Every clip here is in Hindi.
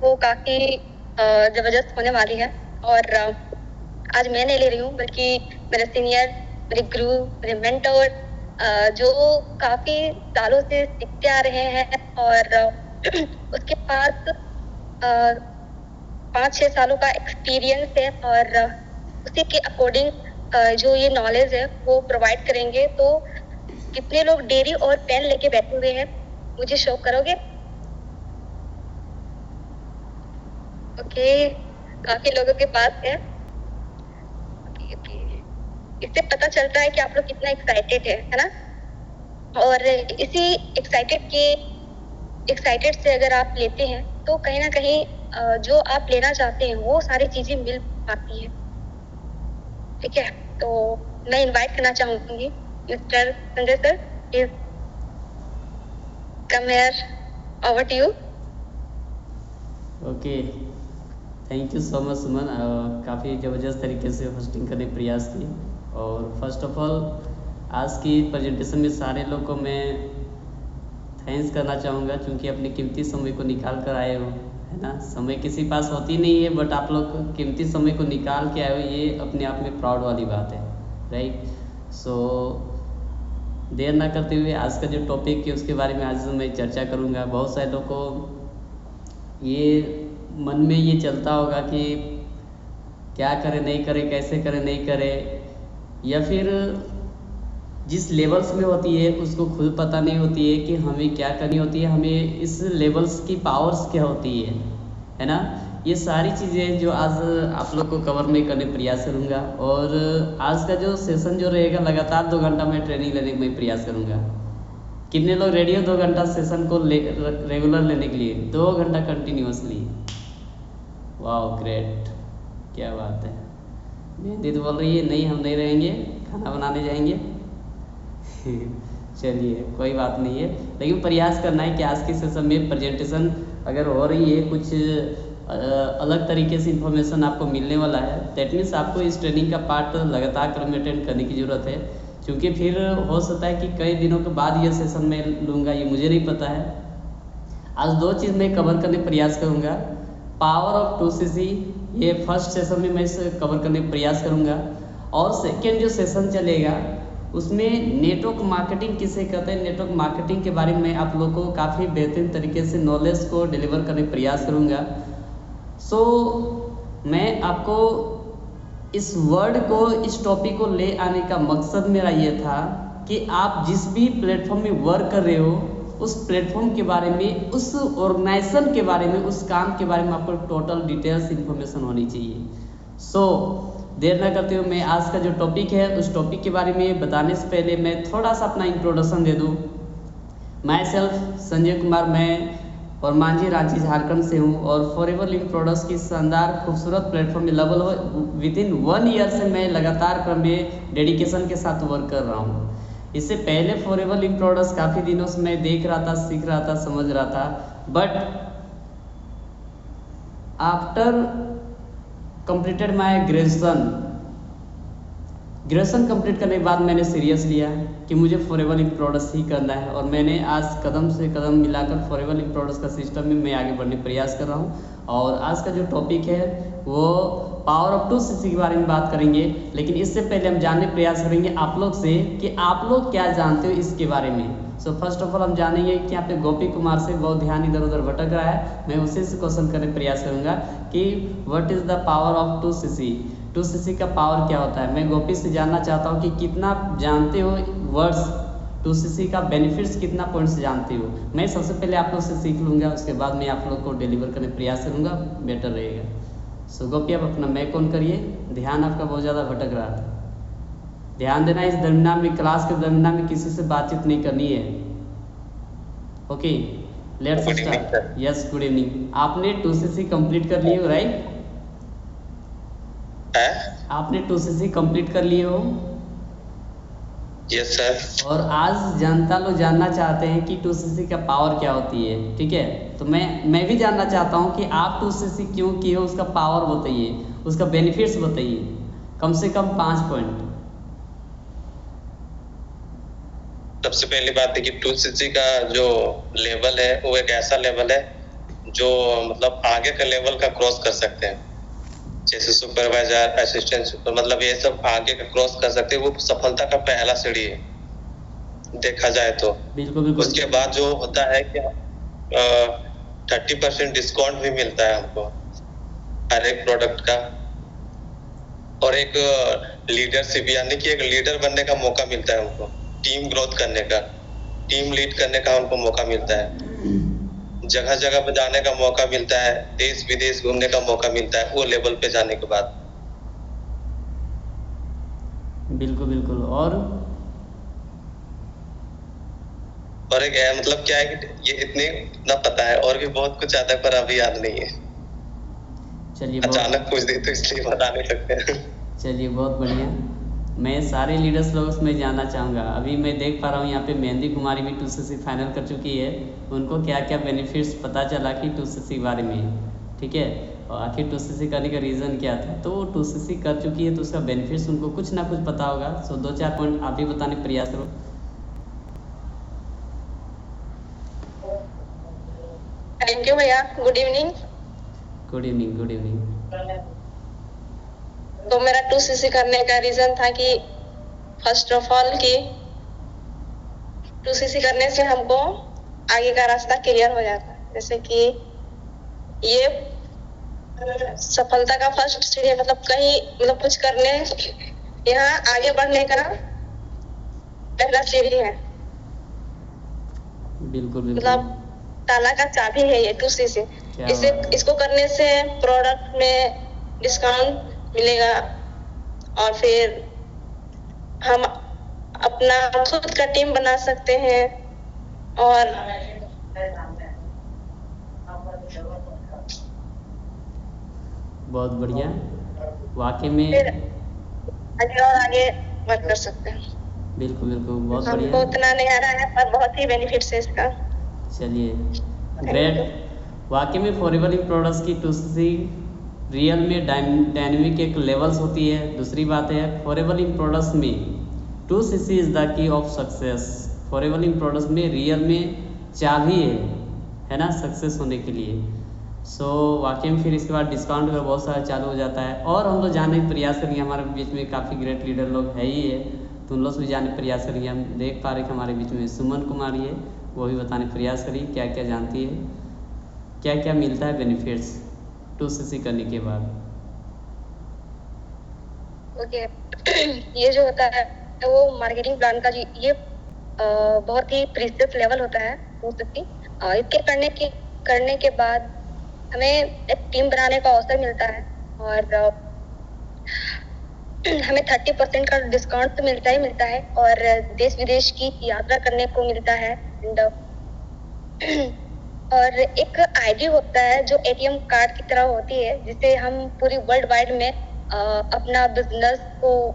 वो काफ़ी ज़बरदस्त होने वाली है। और आज मैं नहीं ले रही हूँ, बल्कि मेरे सीनियर, मेरे गुरु, मेरे मेंटर जो काफ़ी सालों से सीखते आ रहे हैं और उसके पास 5-6 सालों का एक्सपीरियंस है और उसी के अकॉर्डिंग जो ये नॉलेज है वो प्रोवाइड करेंगे। तो कितने लोग डेयरी और पेन लेके बैठे हुए हैं, मुझे शो करोगे? ओके, काफ़ी लोगों के पास है। ओके, इससे पता चलता है कि आप लोग कितना एक्साइटेड है ना? और इसी एक्साइटेड से अगर आप लेते हैं तो कहीं ना कहीं जो आप लेना चाहते हैं वो सारी चीजें मिल पाती हैं। ठीक है, तो मैं इनवाइट करना चाहूंगी mister Sanjay sir, please come here, over to you. Okay, thank you so much Suman. काफ़ी ज़बरदस्त तरीके से होस्टिंग करने का प्रयास की। और फर्स्ट ऑफ ऑल आज की प्रेजेंटेशन में सारे लोग को मैं थैंक्स करना चाहूँगा, क्योंकि अपने कीमती समय को निकाल कर आए हो, है ना। समय किसी पास होती नहीं है, बट आप लोग कीमती समय को निकाल के आए हो, ये अपने आप में प्राउड वाली बात है, राइट। सो देर ना करते हुए आज का जो टॉपिक है उसके बारे में आज मैं चर्चा करूँगा। बहुत सारे लोग को ये मन में ये चलता होगा कि क्या करें नहीं करें, कैसे करें नहीं करें, या फिर जिस लेवल्स में होती है उसको खुद पता नहीं होती है कि हमें क्या करनी होती है, हमें इस लेवल्स की पावर्स क्या होती है ना। ये सारी चीज़ें जो आज आप लोग को कवर में करने प्रयास करूँगा। और आज का जो सेशन जो रहेगा लगातार 2 घंटा मैं ट्रेनिंग लेने का मैं प्रयास करूँगा। कितने लोग रेडी हो 2 घंटा सेशन को रेगुलर लेने के लिए? 2 घंटा कंटिन्यूसली। वाह ग्रेट, क्या बात है। मेहंदी तो बोल रही है नहीं हम नहीं रहेंगे, खाना बनाने जाएंगे। चलिए कोई बात नहीं है, लेकिन प्रयास करना है कि आज के सेशन में प्रेजेंटेशन अगर हो रही है कुछ अलग तरीके से इन्फॉर्मेशन आपको मिलने वाला है, दैट मीन्स आपको इस ट्रेनिंग का पार्ट लगातार क्रम में अटेंड करने की ज़रूरत है। क्योंकि फिर हो सकता है कि कई दिनों के बाद ये सेशन मैं लूँगा, ये मुझे नहीं पता है। आज 2 चीज़ मैं कवर करने प्रयास करूँगा। पावर ऑफ 2cc, ये फर्स्ट सेशन में मैं इसे कवर करने प्रयास करूँगा। और सेकेंड जो सेशन चलेगा उसमें नेटवर्क मार्केटिंग किसे कहते हैं, नेटवर्क मार्केटिंग के बारे में आप लोग को काफ़ी बेहतरीन तरीके से नॉलेज को डिलीवर करने प्रयास करूँगा। सो मैं आपको इस वर्ड को, इस टॉपिक को ले आने का मकसद मेरा ये था कि आप जिस भी प्लेटफॉर्म में वर्क कर रहे हो उस प्लेटफॉर्म के बारे में, उस ऑर्गेनाइजेशन के बारे में, उस काम के बारे में आपको टोटल डिटेल्स इन्फॉर्मेशन होनी चाहिए। सो देर ना करते हुए मैं आज का जो टॉपिक है उस टॉपिक के बारे में बताने से पहले मैं थोड़ा सा अपना इंट्रोडक्शन दे दूँ। माई सेल्फ संजय कुमार, मैं और मांझी रांची झारखंड से हूँ और फॉरएवर लिंक प्रोडक्ट्स की शानदार खूबसूरत प्लेटफॉर्म में लगभग विदिन 1 ईयर से मैं लगातार क्रम में डेडिकेशन के साथ वर्क कर रहा हूँ। इससे पहले फॉरएवर लिंक प्रोडक्ट्स काफ़ी दिनों से मैं देख रहा था, सीख रहा था, समझ रहा था, but after completed my graduation complete करने के बाद मैंने सीरियस लिया कि मुझे फॉरएवर लिंक प्रोडक्ट्स ही करना है। और मैंने आज कदम से कदम मिलाकर फॉरएवर लिंक प्रोडक्ट्स का सिस्टम में मैं आगे बढ़ने प्रयास कर रहा हूँ। और आज का जो टॉपिक है वो पावर ऑफ 2cc के बारे में बात करेंगे। लेकिन इससे पहले हम जानने प्रयास करेंगे आप लोग से कि आप लोग क्या जानते हो इसके बारे में। सो फर्स्ट ऑफ ऑल हम जानेंगे कि यहाँ पे गोपी कुमार से बहुत ध्यान इधर उधर भटक रहा है, मैं उसी से क्वेश्चन करने प्रयास करूँगा कि what is the power of 2cc, 2cc का पावर क्या होता है। मैं गोपी से जानना चाहता हूँ कि कितना जानते हो वर्ड्स 2cc का, बेनिफिट्स कितना पॉइंट्स जानते हो। मैं सबसे पहले आप लोग से सीख लूँगा, उसके बाद मैं आप लोग को डिलीवर करने प्रयास करूँगा, बेटर रहेगा। सो गोपी आप अपना मैक ऑन करिए, ध्यान आपका बहुत ज़्यादा भटक रहा था। ध्यान देना, इस दरमियान में, क्लास के दरमियान में किसी से बातचीत नहीं करनी है। Okay, let's start. Yes, good evening. आपने 2cc कंप्लीट कर लिए हो, राइट? आपने 2cc कंप्लीट कर लिए हो? Yes sir. और आज जनता लोग जानना चाहते हैं कि 2cc का पावर क्या होती है, ठीक है। तो मैं भी जानना चाहता हूँ कि आप 2cc क्यों किए हो, उसका पावर बताइए, उसका बेनिफिट्स बताइए, कम से कम 5 पॉइंट। सबसे पहली बात है कि 2cc का जो लेवल है वो एक ऐसा लेवल है जो मतलब आगे का लेवल का क्रॉस कर सकते हैं, जैसे सुपरवाइजर, असिस्टेंट सुपर, मतलब ये सब आगे का क्रॉस कर सकते हैं। वो सफलता का पहला सीढ़ी है देखा जाए तो। बिल्कुल बिल्कुल। उसके बाद जो होता है कि 30% डिस्काउंट भी मिलता है हमको हर एक प्रोडक्ट का, और एक लीडरशिप यानी कि एक लीडर बनने का मौका मिलता है हमको, टीम ग्रोथ करने का, टीम लीड करने का हमको मौका मिलता है, जगह जगह पे जाने का मौका मिलता है, देश विदेश घूमने का मौका मिलता है वो लेवल पे जाने के बाद। बिल्कुल बिल्कुल। और एक मतलब क्या है कि ये इतना पता है, और भी बहुत कुछ आता है पर अभी याद नहीं है। चलिए अचानक पूछ दी तो इसलिए बता नहीं सकते। चलिए बहुत बढ़िया। मैं सारे लीडर्स लोग में जानना चाहूँगा। अभी मैं देख पा रहा हूँ यहाँ पे मेहंदी कुमारी भी 2cc फाइनल कर चुकी है। उनको क्या क्या बेनिफिट्स पता चला कि 2cc के बारे में, ठीक है, और आखिर 2cc करने का रीज़न क्या था। तो वो 2cc कर चुकी है तो उसका बेनिफिट्स उनको कुछ ना कुछ पता होगा। सो 2-4 पॉइंट आप ही बताने का प्रयास करो। थैंक यू भैया। Good evening. Good evening. Good evening. तो मेरा 2cc करने का रीजन था कि फर्स्ट ऑफ ऑल कि 2cc करने से हमको आगे का रास्ता क्लियर हो जाता है। जैसे कि ये सफलता का फर्स्ट सीढ़ी है, मतलब कहीं मतलब कुछ करने, यहाँ आगे बढ़ने का पहला सीढ़ी है। बिल्कुल बिल्कुल। मतलब ताला का चाबी है ये 2cc। इसको करने से प्रोडक्ट में डिस्काउंट मिलेगा, और फिर हम अपना खुद का टीम बना सकते हैं। और बहुत बढ़िया। वाकई में आगे और आगे वर्क कर सकते हैं। बिल्कुल बिल्कुल। बहुत हमको बढ़िया। उतना नहीं आ रहा है पर बहुत ही बेनिफिट्स है इसका। चलिए ग्रेट। वाकई में फॉरएवर इन प्रोडक्ट्स की 2cc रियल में डायनेमिक एक लेवल्स होती है। दूसरी बात है फॉरएवर इन प्रोडक्ट्स में 2cc is the key of success. Forever in products में रियल में चाबी है ना, सक्सेस होने के लिए। सो वाकई में फिर इसके बाद डिस्काउंट वगैरह बहुत सारा चालू हो जाता है। और हम लोग जानने का प्रयास करेंगे, हमारे बीच में काफ़ी ग्रेट लीडर लोग है ही है, तो उन लोग से भी जानने का प्रयास करेंगे। हम देख पा रहे कि हमारे बीच में सुमन कुमारी है, वो भी बताने का प्रयास करिए क्या क्या जानती है, क्या क्या मिलता है बेनिफिट्स 2cc करने के बाद। ओके ये जो होता है वो मार्केटिंग प्लान का ये बहुत ही प्रीशियस लेवल होता है 2cc। इसके करने के बाद हमें एक टीम बनाने का अवसर मिलता है, और हमें 30% का डिस्काउंट तो मिलता ही मिलता है, और देश विदेश की यात्रा करने को मिलता है। और एक आईडी होता है जो एटीएम कार्ड की तरह होती है, जिसे हम पूरी वर्ल्ड वाइड में अपना बिजनेस को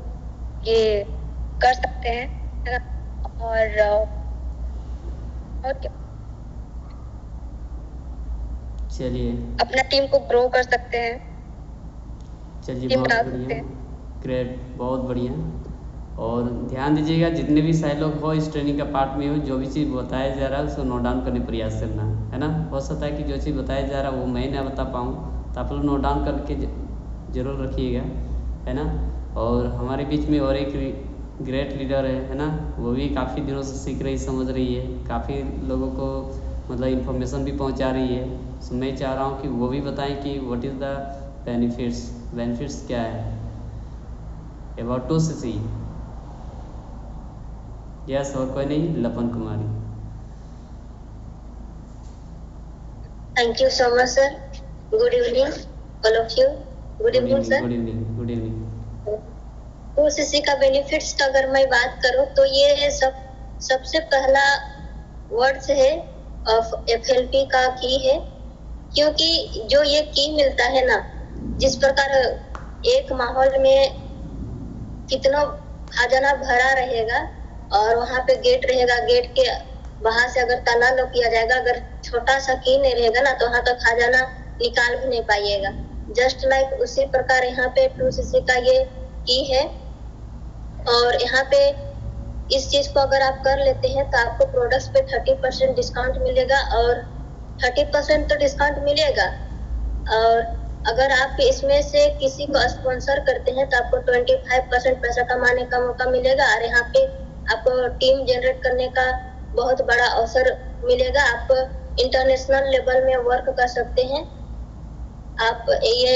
ये कर सकते हैं, है ना। और क्या, चलिए अपना टीम को ग्रो कर सकते हैं। चलिए बहुत बढ़िया, ग्रेट, बहुत बढ़िया। और ध्यान दीजिएगा जितने भी सारे लोग हो इस ट्रेनिंग का पार्ट में हो, जो भी चीज़ बताया जा रहा है उसको नोट डाउन करने का प्रयास करना है ना। हो सकता है कि जो चीज़ बताया जा रहा है वो मैं ना बता पाऊँ, तो आप लोग नोट डाउन करके ज़रूर रखिएगा, है ना। और हमारे बीच में और एक ग्रेट लीडर है ना, वो भी काफ़ी दिनों से सीख रही, समझ रही है, काफ़ी लोगों को मतलब इन्फॉर्मेशन भी पहुंचा रही है। सो मैं चाह रहा हूँ कि वो भी बताएं कि व्हाट इज़ द बेनिफिट्स क्या है अबाउट 2cc। यस, और कोई नहीं, Lapan Kumari. Thank you so much sir. Good evening all of you. Good evening sir. Good evening. Good evening. 2cc का बेनिफिट्स का अगर मैं बात करूं तो ये सबसे पहला वर्ड्स है ऑफ FLP का की है, क्योंकि जो ये की मिलता है ना, जिस प्रकार एक माहौल में कितना खजाना भरा रहेगा और वहाँ पे गेट रहेगा, गेट के बाहर से अगर ताला लॉक किया जाएगा, अगर छोटा सा की नहीं रहेगा ना तो वहाँ का खजाना निकाल भी नहीं पाइएगा। जस्ट लाइक उसी प्रकार यहाँ पे 2cc का ये की है। और यहाँ पे इस चीज को अगर आप कर लेते हैं तो आपको प्रोडक्ट्स पे 30% डिस्काउंट मिलेगा, और 30% तो डिस्काउंट मिलेगा। और अगर आप इसमें से किसी को स्पॉन्सर करते हैं तो आपको 25% पैसा कमाने का मौका मिलेगा। और यहाँ पे आपको टीम जनरेट करने का बहुत बड़ा अवसर मिलेगा। आप इंटरनेशनल लेवल में वर्क कर सकते हैं। आप ये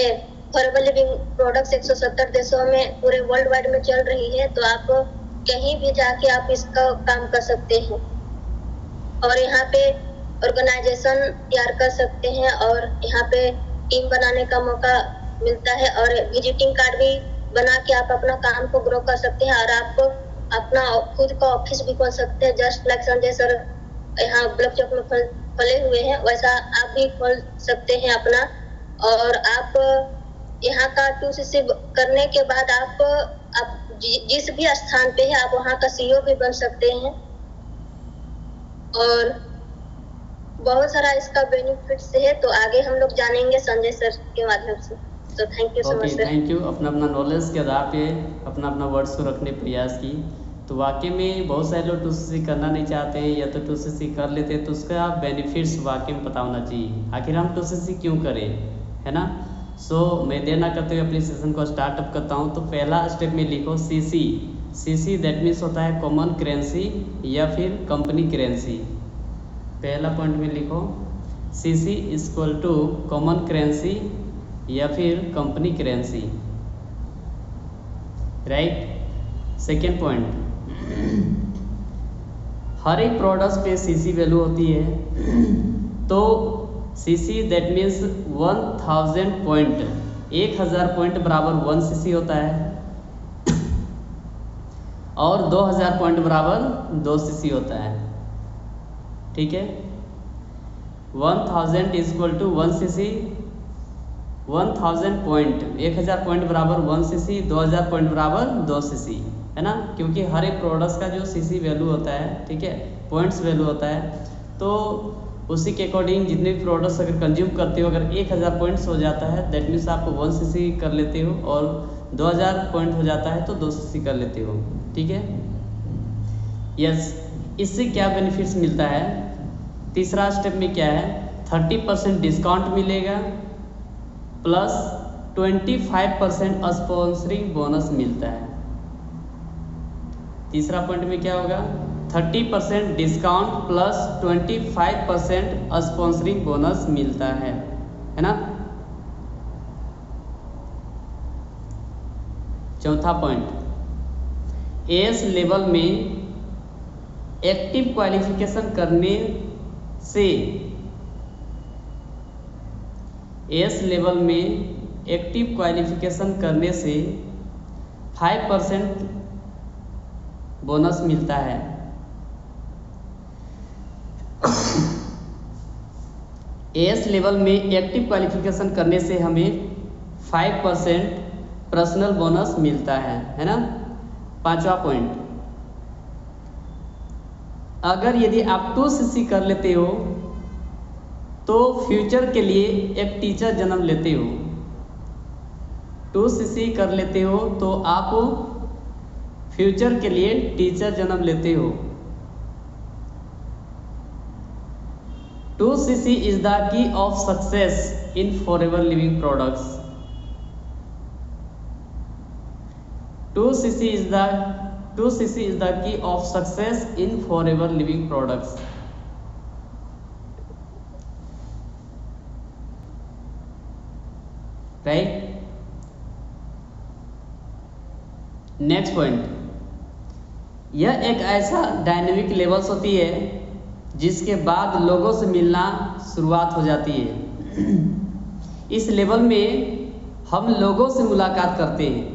फॉरेवर लिविंग प्रोडक्ट्स 170 देशों में पूरे वर्ल्ड वाइड में चल रही है, तो आप कहीं भी जाके आप इसका काम कर सकते हैं और यहाँ पे ऑर्गेनाइजेशन तैयार कर सकते हैं और यहाँ पे टीम बनाने का मौका मिलता है और विजिटिंग कार्ड भी बना के आप अपना काम को ग्रो कर सकते हैं और आप अपना खुद का ऑफिस भी खोल सकते हैं। जस्ट लाइक संजय सर यहाँ ब्लॉक चौक में खोले हुए हैं, वैसा आप भी खोल सकते हैं अपना। और आप यहाँ का 2cc करने के बाद आप जिस भी स्थान पे है आप वहाँ का CEO भी बन सकते हैं और बहुत सारा इसका बेनिफिट्स है। तो आगे हम लोग जानेंगे संजय सर के माध्यम से। तो thank you so much sir. Thank you. अपना नॉलेज के आधार पे अपना वर्ड्स को रखने प्रयास की। तो वाकई में बहुत सारे लोग 2cc करना नहीं चाहते हैं या तो 2cc कर लेते हैं, तो उसका बेनिफिट्स वाकई में पता होना चाहिए। आखिर हम 2cc क्यों करें, है ना। मैं देर ना करते हुए अपने सेशन को स्टार्टअप करता हूँ। तो पहला स्टेप में लिखो CC दैट मीन्स होता है कॉमन करेंसी या फिर कंपनी करेंसी। पहला पॉइंट में लिखो CC equal to common currency या फिर company currency, right. Second point, हर एक प्रोडक्ट पे CC वैल्यू होती है। तो CC that means 1000 point, 1000 point बराबर 1cc होता है और 2000 पॉइंट बराबर 2cc होता है, ठीक है। 1000 equal to 1cc, 1000 point, 1000 point बराबर 1cc, 2000 पॉइंट बराबर 2cc, है ना। क्योंकि हर एक प्रोडक्ट का जो CC वैल्यू होता है, ठीक है, पॉइंट्स वैल्यू होता है, तो उसी के अकॉर्डिंग जितने भी प्रोडक्ट्स अगर कंज्यूम करते हो, अगर 1000 पॉइंट्स हो जाता है दैट मीन्स आप 1cc कर लेते हो और 2000 पॉइंट हो जाता है तो 2cc कर लेते हो, ठीक है। यस, इससे क्या बेनिफिट्स मिलता है। तीसरा स्टेप में क्या है, 30% डिस्काउंट मिलेगा प्लस 25% स्पॉन्सरिंग बोनस मिलता है। तीसरा पॉइंट में क्या होगा, 30% डिस्काउंट प्लस 25% स्पॉन्सरिंग बोनस मिलता है ना। चौथा पॉइंट, AS लेवल में एक्टिव क्वालिफिकेशन करने से, AS लेवल में एक्टिव क्वालिफिकेशन करने से 5% बोनस मिलता है। AS लेवल में एक्टिव क्वालिफिकेशन करने से हमें 5% पर्सनल बोनस मिलता है ना। पांचवा पॉइंट, अगर यदि आप 2cc कर लेते हो तो फ्यूचर के लिए एक टीचर जन्म लेते हो। 2cc कर लेते हो तो आप फ्यूचर के लिए टीचर जन्म लेते हो। 2cc is the key of success in forever living products. 2cc is the key of success in forever living products. Right? Next point, यह एक ऐसा डायनेमिक लेवल्स होती है जिसके बाद लोगों से मिलना शुरुआत हो जाती है। इस लेवल में हम लोगों से मुलाकात करते हैं।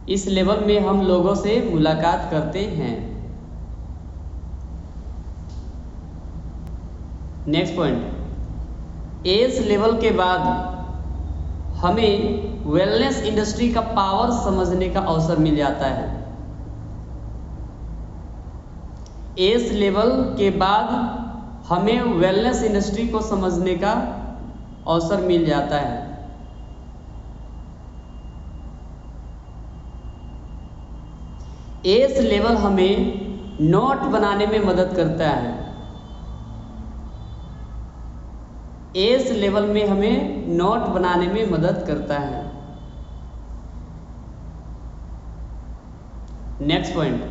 इस लेवल में हम लोगों से मुलाकात करते हैं। नेक्स्ट पॉइंट, एज लेवल के बाद हमें वेलनेस इंडस्ट्री का पावर समझने का अवसर मिल जाता है। एज लेवल के बाद हमें वेलनेस इंडस्ट्री को समझने का अवसर मिल जाता है। एज लेवल हमें नोट बनाने में मदद करता है। एस लेवल में हमें नोट बनाने में मदद करता है। नेक्स्ट पॉइंट,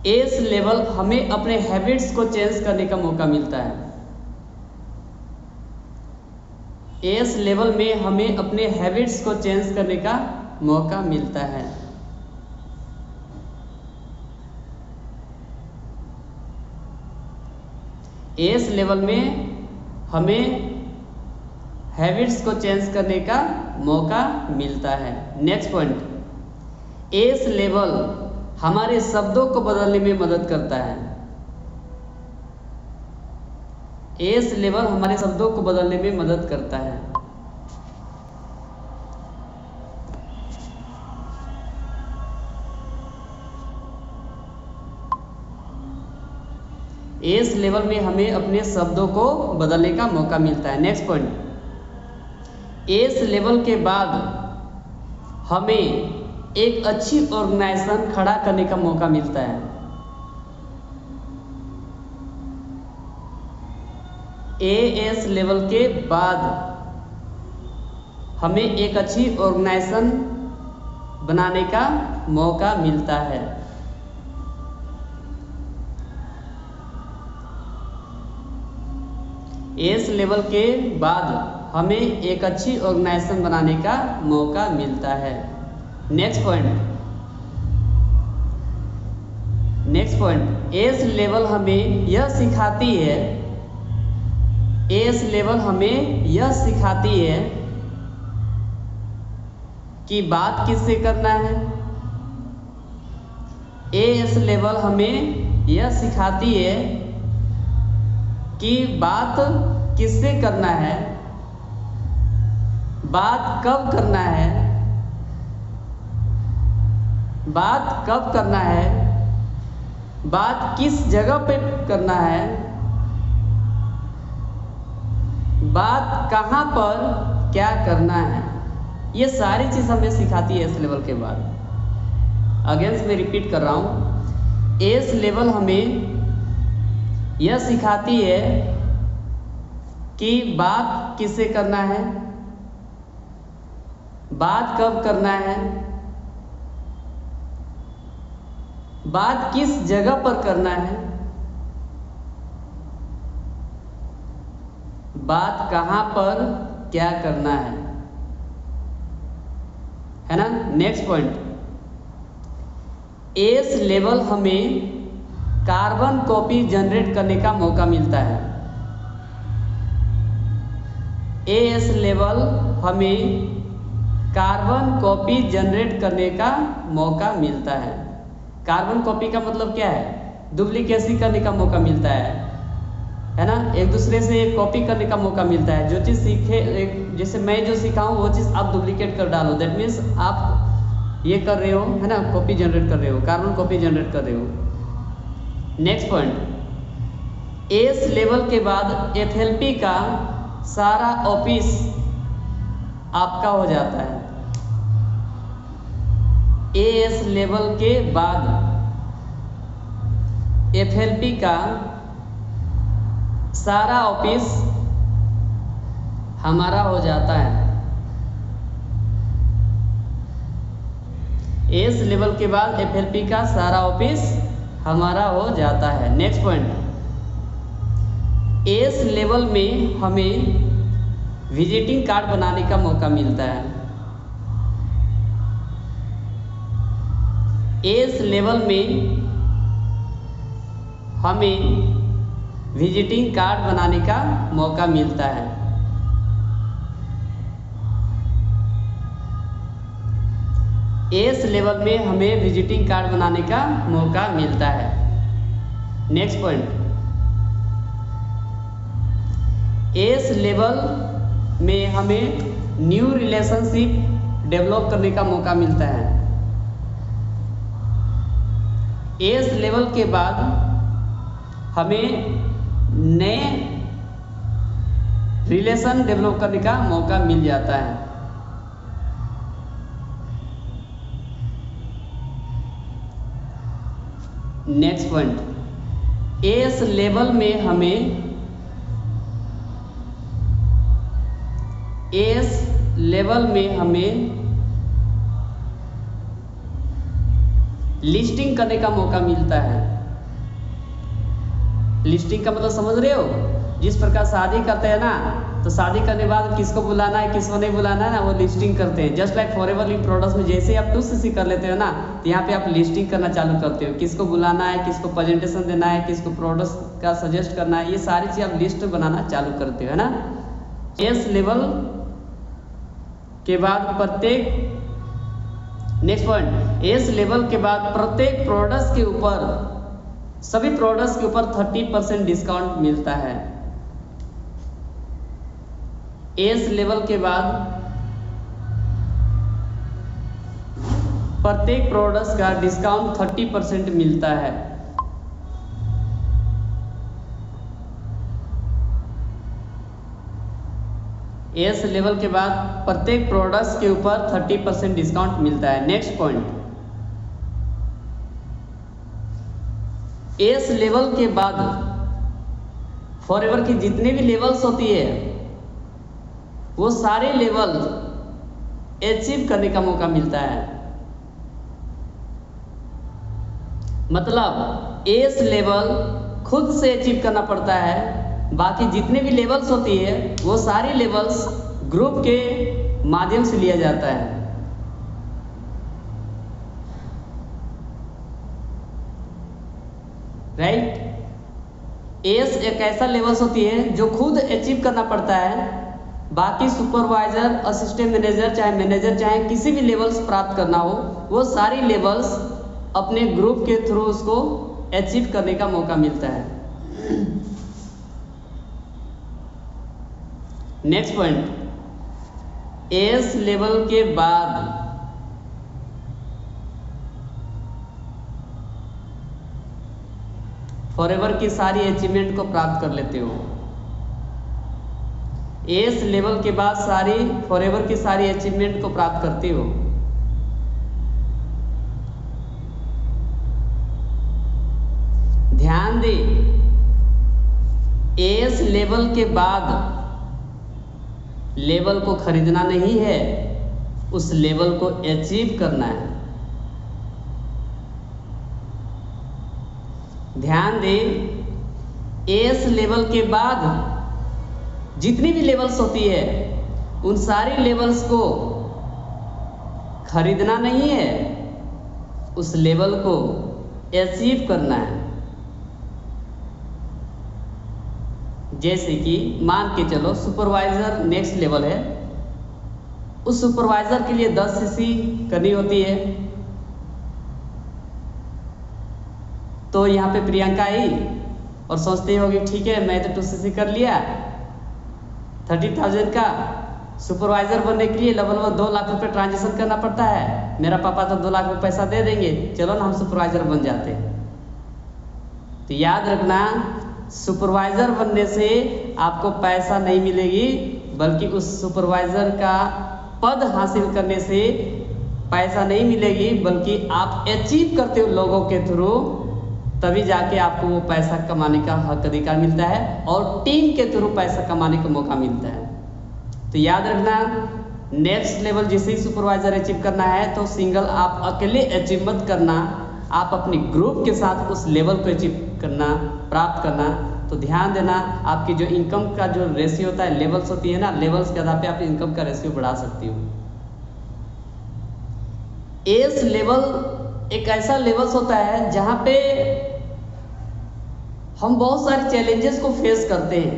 एस लेवल हमें अपने हैबिट्स को चेंज करने का मौका मिलता है। एस लेवल में हमें अपने हैबिट्स को चेंज करने का मौका मिलता है। एस लेवल में हमें हैबिट्स को चेंज करने का मौका मिलता है। नेक्स्ट पॉइंट, एस लेवल हमारे शब्दों को बदलने में मदद करता है। एस लेवल हमारे शब्दों को बदलने में मदद करता है। एस लेवल में हमें अपने शब्दों को बदलने का मौका मिलता है। नेक्स्ट पॉइंट, एस लेवल के बाद हमें एक अच्छी ऑर्गेनाइजेशन खड़ा करने का मौका मिलता है। एस लेवल के बाद हमें एक अच्छी ऑर्गेनाइजेशन बनाने का मौका मिलता है। एस लेवल के बाद हमें एक अच्छी ऑर्गेनाइजेशन बनाने का मौका मिलता है। नेक्स्ट पॉइंट, एस लेवल हमें यह सिखाती है, एस लेवल हमें यह सिखाती है कि बात किससे करना है। एस लेवल हमें यह सिखाती है कि बात किससे करना है, बात कब करना है, बात कब करना है, बात किस जगह पे करना है, बात कहाँ पर क्या करना है। ये सारी चीज़ हमें सिखाती है एस लेवल के बाद। अगेन मैं रिपीट कर रहा हूँ, एस लेवल हमें यह सिखाती है कि बात किससे करना है, बात कब करना है, बात किस जगह पर करना है, बात कहाँ पर क्या करना है ना। नेक्स्ट पॉइंट, एस लेवल हमें कार्बन कॉपी जनरेट करने का मौका मिलता है। एस लेवल हमें कार्बन कॉपी जनरेट करने का मौका मिलता है। कार्बन कॉपी का मतलब क्या है, डुप्लीकेसी करने का मौका मिलता है ना। एक दूसरे से कॉपी करने का मौका मिलता है। जो चीज़ सीखे, जैसे मैं जो सीखा हूँ वो चीज़ आप डुप्लीकेट कर डालो, दैट मीन्स आप ये कर रहे हो है ना, कॉपी जनरेट कर रहे हो, कार्बन कॉपी जनरेट कर रहे हो। नेक्स्ट पॉइंट, एस लेवल के बाद एफएलपी का सारा ऑफिस आपका हो जाता है। एस लेवल के बाद एफएलपी का सारा ऑफिस हमारा हो जाता है। एस लेवल के बाद एफएलपी का सारा ऑफिस हमारा हो जाता है। नेक्स्ट पॉइंट, एस लेवल में हमें विजिटिंग कार्ड बनाने का मौका मिलता है। एस लेवल में हमें विजिटिंग कार्ड बनाने का मौका मिलता है। एस लेवल में हमें विजिटिंग कार्ड बनाने का मौका मिलता है। नेक्स्ट पॉइंट, एस लेवल में हमें न्यू रिलेशनशिप डेवलप करने का मौका मिलता है। एस लेवल के बाद हमें नए रिलेशन डेवलप करने का मौका मिल जाता है। नेक्स्ट पॉइंट, एस लेवल में हमें लिस्टिंग करने का मौका मिलता है। लिस्टिंग का मतलब समझ रहे हो? जिस प्रकार शादी करते हैं ना, तो शादी करने के बाद किसको बुलाना है किसको नहीं बुलाना है ना, वो लिस्टिंग करते हैं। Just like forever live products में जैसे आप 2cc कर लेते हो ना, तो यहाँ पे आप लिस्टिंग करना चालू करते हो, किसको बुलाना है, किसको प्रेजेंटेशन देना है, किसको प्रोडक्ट्स का सजेस्ट करना है, ये सारी चीज़ आप लिस्ट बनाना चालू करते हो, है ना। एस लेवल के बाद प्रत्येक, नेक्स्ट पॉइंट, एस लेवल के बाद प्रत्येक प्रोडक्ट्स के ऊपर, सभी प्रोडक्ट्स के ऊपर 30% डिस्काउंट मिलता है। एस लेवल के बाद प्रत्येक प्रोडक्ट्स का डिस्काउंट 30% मिलता है। एस लेवल के बाद प्रत्येक प्रोडक्ट्स के ऊपर 30% डिस्काउंट मिलता है। नेक्स्ट पॉइंट, एस लेवल के बाद फॉरएवर की जितने भी लेवल्स होती है वो सारे लेवल अचीव करने का मौका मिलता है। मतलब एस लेवल खुद से अचीव करना पड़ता है, बाकी जितने भी लेवल्स होती है वो सारी लेवल्स ग्रुप के माध्यम से लिया जाता है। राइट? एस एक ऐसा लेवल्स होती है जो खुद अचीव करना पड़ता है, बाकी सुपरवाइजर, असिस्टेंट मैनेजर, चाहे मैनेजर, चाहे किसी भी लेवल्स प्राप्त करना हो, वो सारी लेवल्स अपने ग्रुप के थ्रू उसको अचीव करने का मौका मिलता है। नेक्स्ट पॉइंट, एस लेवल के बाद फॉरएवर की सारी अचीवमेंट को प्राप्त कर लेते हो। एस लेवल के बाद सारी फॉरएवर की सारी अचीवमेंट को प्राप्त करते हो। ध्यान दे, एस लेवल के बाद लेवल को खरीदना नहीं है, उस लेवल को अचीव करना है। ध्यान दे, एस लेवल के बाद जितनी भी लेवल्स होती है उन सारी लेवल्स को खरीदना नहीं है, उस लेवल को अचीव करना है। जैसे कि मान के चलो सुपरवाइजर नेक्स्ट लेवल है, उस सुपरवाइजर के लिए 10 cc करनी होती है। तो यहाँ पे प्रियंका आई और सोचते होगी ठीक है मैं तो 2 cc कर लिया, 30,000 का सुपरवाइजर बनने के लिए लगभग 2 लाख रुपए ट्रांजेक्शन करना पड़ता है, मेरा पापा तो 2 लाख रुपए पैसा दे देंगे, चलो ना हम सुपरवाइजर बन जाते। तो याद रखना, सुपरवाइजर बनने से आपको पैसा नहीं मिलेगी, बल्कि उस सुपरवाइजर का पद हासिल करने से पैसा नहीं मिलेगी, बल्कि आप अचीव करते हो लोगों के थ्रू, तभी जाके आपको वो पैसा कमाने का हक अधिकार मिलता है और टीम के थ्रू पैसा कमाने का मौका मिलता है। तो याद रखना, नेक्स्ट लेवल जिसे ही सुपरवाइजर अचीव करना है तो सिंगल आप अकेले अचीव मत करना, आप अपने ग्रुप के साथ उस लेवल को अचीव करना, प्राप्त करना। तो ध्यान देना, आपकी जो इनकम का जो रेशियो होता है, लेवल्स होती है ना, लेवल्स के आधार पे आप इनकम का रेशियो बढ़ा सकती हो। एस लेवल एक ऐसा लेवल्स होता है जहाँ पे हम बहुत सारे चैलेंजेस को फेस करते हैं।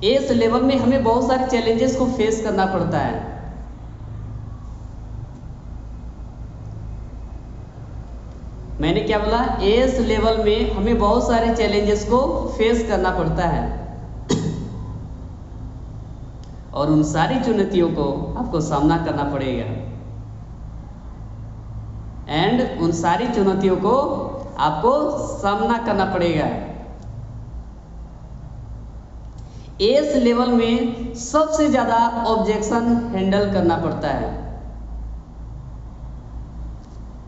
इस लेवल में हमें बहुत सारे चैलेंजेस को फेस करना पड़ता है। मैंने क्या बोला, इस लेवल में हमें बहुत सारे चैलेंजेस को फेस करना पड़ता है और उन सारी चुनौतियों को आपको सामना करना पड़ेगा एंड उन सारी चुनौतियों को आपको सामना करना पड़ेगा। इस लेवल में सबसे ज्यादा ऑब्जेक्शन हैंडल करना पड़ता है।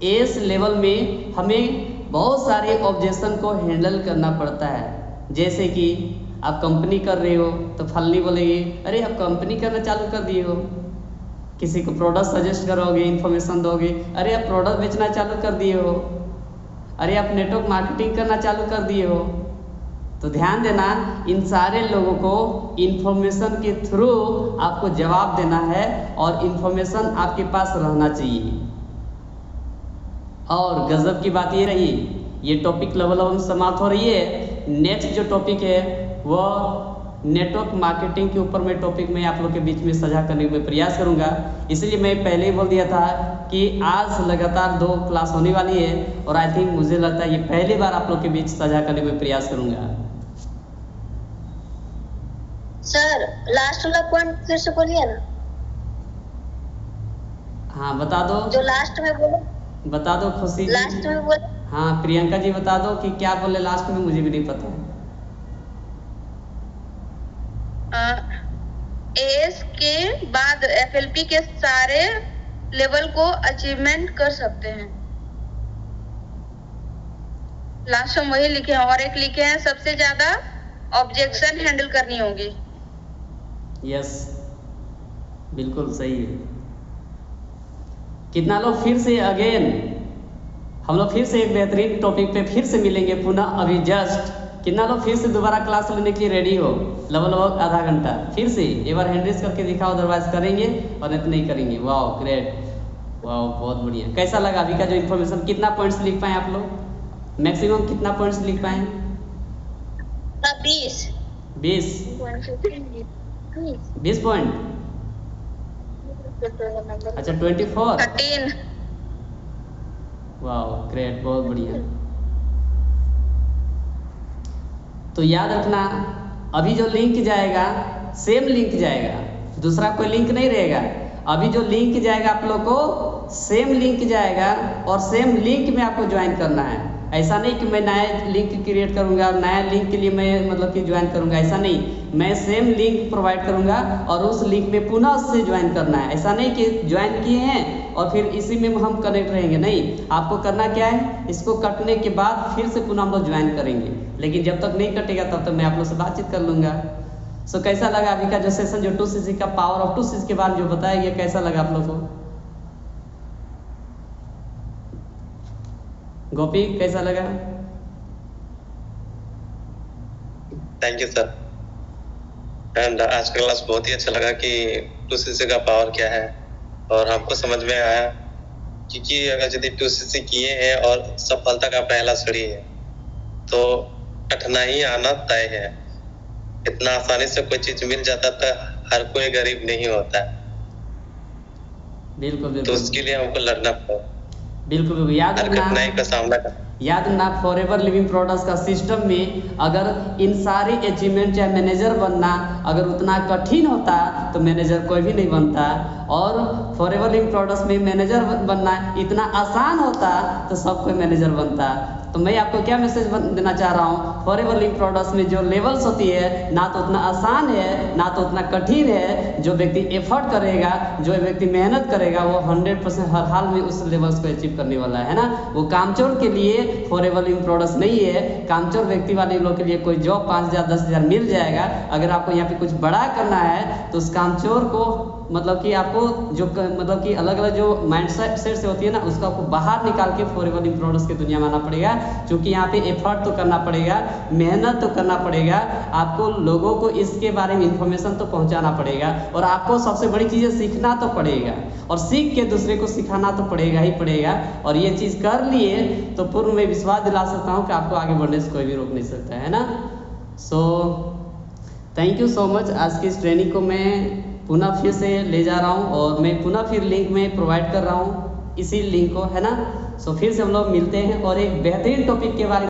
एस लेवल में हमें बहुत सारे ऑब्जेक्शन को हैंडल करना पड़ता है। जैसे कि आप कंपनी कर रहे हो तो फलनी बोलेगी अरे आप कंपनी करना चालू कर दिए हो, किसी को प्रोडक्ट सजेस्ट करोगे, इन्फॉर्मेशन दोगे, अरे आप प्रोडक्ट बेचना चालू कर दिए हो, अरे आप नेटवर्क मार्केटिंग करना चालू कर दिए हो। तो ध्यान देना, इन सारे लोगों को इन्फॉर्मेशन के थ्रू आपको जवाब देना है और इन्फॉर्मेशन आपके पास रहना चाहिए। और गजब की बात ये रही, ये टॉपिक लेवल में समाप्त हो रही है। नेक्स्ट जो टॉपिक है वह नेटवर्क मार्केटिंग के ऊपर मैं टॉपिक में आप लोग के बीच में साझा करने का प्रयास करूंगा। इसलिए मैं पहले ही बोल दिया था कि आज लगातार 2 क्लास होने वाली है और आई थिंक मुझे लगता है ये पहली बार आप लोग के बीच साझा करने का प्रयास करूंगा। सर लास्ट वाला पॉइंट फिर से बोलिए ना। हाँ बता दो, जो लास्ट में बोले, बता दो खुशी जी। लास्ट में बोले, हाँ प्रियंका जी बता दो कि क्या बोले लास्ट में, मुझे भी नहीं पता। एएस के बाद एफएलपी के सारे लेवल को अचीवमेंट कर सकते हैं। लास्ट में वही लिखे हैं और एक लिखे हैं सबसे ज्यादा ऑब्जेक्शन हैंडल करनी होगी। यस बिल्कुल सही है। कितना लोग फिर से अगेन हम लोग फिर से एक बेहतरीन टॉपिक पे फिर से मिलेंगे पुनः अभी जस्ट। कितना लोग फिर से दोबारा क्लास लेने के लिए रेडी हो? लगभग आधा घंटा फिर से एक बार हैंड रेज करके दिखाओ, अदरवाइज करेंगे और नहीं नहीं करेंगे। वाह ग्रेट, वाह बहुत बढ़िया। कैसा लगा अभी का जो इन्फॉर्मेशन? कितना पॉइंट्स लिख पाए आप लोग? मैक्सिमम कितना पॉइंट्स लिख पाए? 20 पॉइंट। अच्छा 24। 13। वाह ग्रेट, बहुत बढ़िया। तो याद रखना अभी जो लिंक जाएगा सेम लिंक जाएगा, दूसरा कोई लिंक नहीं रहेगा। अभी जो लिंक जाएगा आप लोग को सेम लिंक जाएगा और सेम लिंक में आपको ज्वाइन करना है। ऐसा नहीं कि मैं नया लिंक क्रिएट करूंगा और नया लिंक के लिए मैं मतलब कि ज्वाइन करूंगा, ऐसा नहीं। मैं सेम लिंक प्रोवाइड करूंगा और उस लिंक में पुनः से ज्वाइन करना है। ऐसा नहीं कि ज्वाइन किए हैं और फिर इसी में हम कनेक्ट रहेंगे, नहीं। आपको करना क्या है, इसको कटने के बाद फिर से पुनः हम लोग ज्वाइन करेंगे, लेकिन जब तक नहीं कटेगा तब तक मैं आप लोग से बातचीत कर लूंगा। सो कैसा लगा अभी का जो सेशन, जो 2CC का पावर ऑफ 2CC के बारे में जो बताया गया, कैसा लगा आप लोग को? गोपी कैसा लगा? Thank you sir. एंड आज का क्लास बहुत ही अच्छा लगा कि 2CC का पावर क्या है और हमको समझ में आया क्योंकि अगर यदि 2CC किए हैं और सफलता का पहला सीढ़ी है तो कठिनाई आना तय है। इतना आसानी से कोई चीज मिल जाता तो हर कोई गरीब नहीं होता। बिल्कुल तो उसके लिए हमको लड़ना पड़ेगा, बिल्कुल याद हर रखना, कठिनाई का सामना करना। याद रखना फॉरएवर लिविंग प्रोडक्ट्स का सिस्टम में अगर इन सारी अचीवमेंट चाहे मैनेजर बनना अगर उतना कठिन होता तो मैनेजर कोई भी नहीं बनता, और फॉरएवर लिविंग प्रोडक्ट्स में मैनेजर बनना इतना आसान होता तो सब कोई मैनेजर बनता। तो मैं आपको क्या मैसेज देना चाह रहा हूँ, फॉरएवर लिविंग प्रोडक्ट्स में जो लेवल्स होती है ना तो उतना आसान है ना तो उतना कठिन है। जो व्यक्ति एफर्ट करेगा, जो व्यक्ति मेहनत करेगा वो 100% हर हाल में उस लेवल्स को अचीव करने वाला है ना। वो कामचोर के लिए फॉरएवर लिविंग प्रोडक्ट्स नहीं है। कामचोर व्यक्ति वाले लोग के लिए कोई जॉब 5,000 10,000 मिल जाएगा। अगर आपको यहाँ पे कुछ बड़ा करना है तो उस कामचोर को मतलब कि आपको जो मतलब कि अलग अलग जो माइंड सेट से होती है ना उसको आपको बाहर निकाल के फॉरएवर लिविंग प्रोडक्ट्स की दुनिया में आना पड़ेगा। क्योंकि यहाँ पे एफर्ट तो करना पड़ेगा, मेहनत तो करना पड़ेगा, आपको लोगों को इसके बारे में इंफॉर्मेशन तो पहुँचाना पड़ेगा और आपको सबसे बड़ी चीज़ें सीखना तो पड़ेगा और सीख के दूसरे को सिखाना तो पड़ेगा ही पड़ेगा। और ये चीज़ कर लिए तो पूर्ण में विश्वास दिला सकता हूँ कि आपको आगे बढ़ने से कोई भी रोक नहीं सकता है ना। So thank you so much. आज की इस ट्रेनिंग को मैं पुनः फिर से ले जा रहा हूँ और मैं पुनः फिर लिंक में प्रोवाइड कर रहा हूँ इसी लिंक को, है ना। सो फिर से हम लोग मिलते हैं और एक बेहतरीन टॉपिक के बारे में